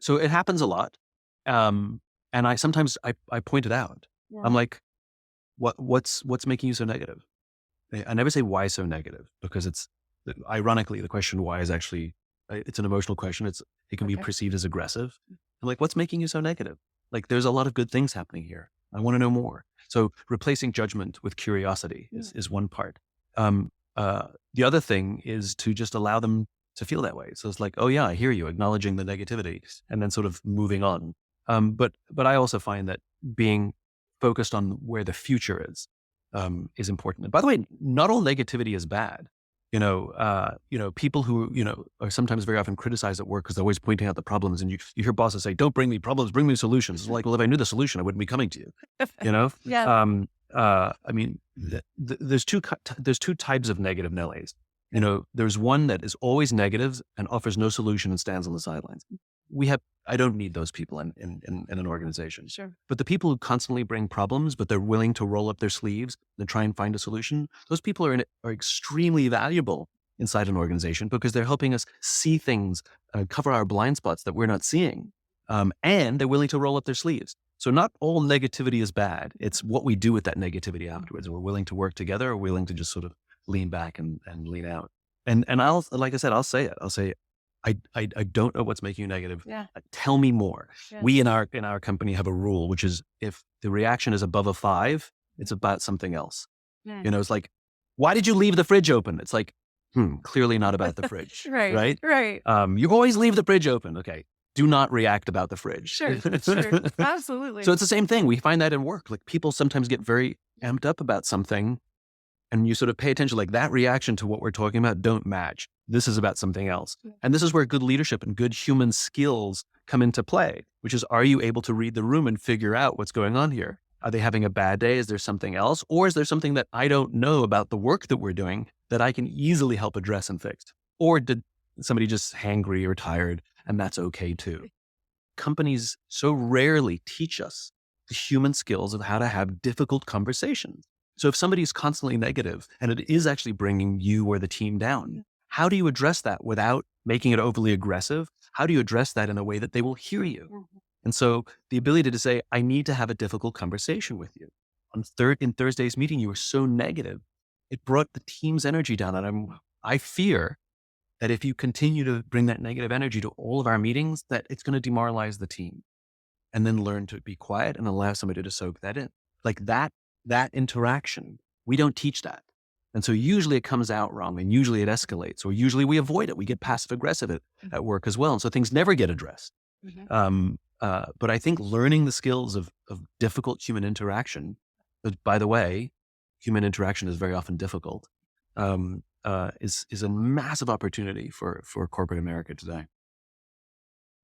So it happens a lot. And I sometimes I point it out. Yeah. I'm like, what's making you so negative? I never say why so negative, because it's ironically the question why is actually it's an emotional question. It can be Okay. perceived as aggressive. I'm like, what's making you so negative? Like, there's a lot of good things happening here. I want to know more. So replacing judgment with curiosity Yeah. is one part. Um, the other thing is to just allow them to feel that way. So it's like, oh yeah, I hear you, acknowledging the negativity, and then sort of moving on. But I also find that being focused on where the future is important. And by the way, not all negativity is bad. People who, are sometimes very often criticized at work because they're always pointing out the problems. And you hear bosses say, don't bring me problems, bring me solutions. It's like, well, if I knew the solution, I wouldn't be coming to you, you know? Yeah. I mean, there's two types of negative Nellies. There's one that is always negative and offers no solution and stands on the sidelines. I don't need those people in an organization. Sure. But the people who constantly bring problems, but they're willing to roll up their sleeves and try and find a solution, those people are extremely valuable inside an organization, because they're helping us see things, cover our blind spots that we're not seeing. And they're willing to roll up their sleeves. So not all negativity is bad. It's what we do with that negativity afterwards. We're willing to work together, or willing to just sort of lean back and lean out. And like I said, I'll say it. I'll say, I don't know what's making you negative. Yeah. Tell me more. Yeah. We in our company have a rule, which is if the reaction is above a 5, it's about something else. Yeah. It's like, why did you leave the fridge open? It's like, clearly not about the fridge. Right. Right. You always leave the fridge open. Okay. Do not react about the fridge. Sure. Absolutely. So it's the same thing. We find that in work. Like, people sometimes get very amped up about something, and you sort of pay attention, like that reaction to what we're talking about don't match. This is about something else. Yeah. And this is where good leadership and good human skills come into play, which is, are you able to read the room and figure out what's going on here? Are they having a bad day? Is there something else? Or is there something that I don't know about the work that we're doing that I can easily help address and fix? Or did somebody just hangry or tired, and that's okay too? Companies so rarely teach us the human skills of how to have difficult conversations. So if somebody's constantly negative and it is actually bringing you or the team down, how do you address that without making it overly aggressive? How do you address that in a way that they will hear you? Mhm. And so the ability to say, I need to have a difficult conversation with you. In Thursday's meeting, you were so negative. It brought the team's energy down. And I fear that if you continue to bring that negative energy to all of our meetings, that it's going to demoralize the team. And then learn to be quiet and allow somebody to soak that in. Like that interaction, we don't teach that. And so usually it comes out wrong, and usually it escalates, or usually we avoid it. We get passive aggressive at work as well. And so things never get addressed. Mhm. But I think learning the skills of difficult human interaction, but by the way, human interaction is very often difficult, is a massive opportunity for corporate America today.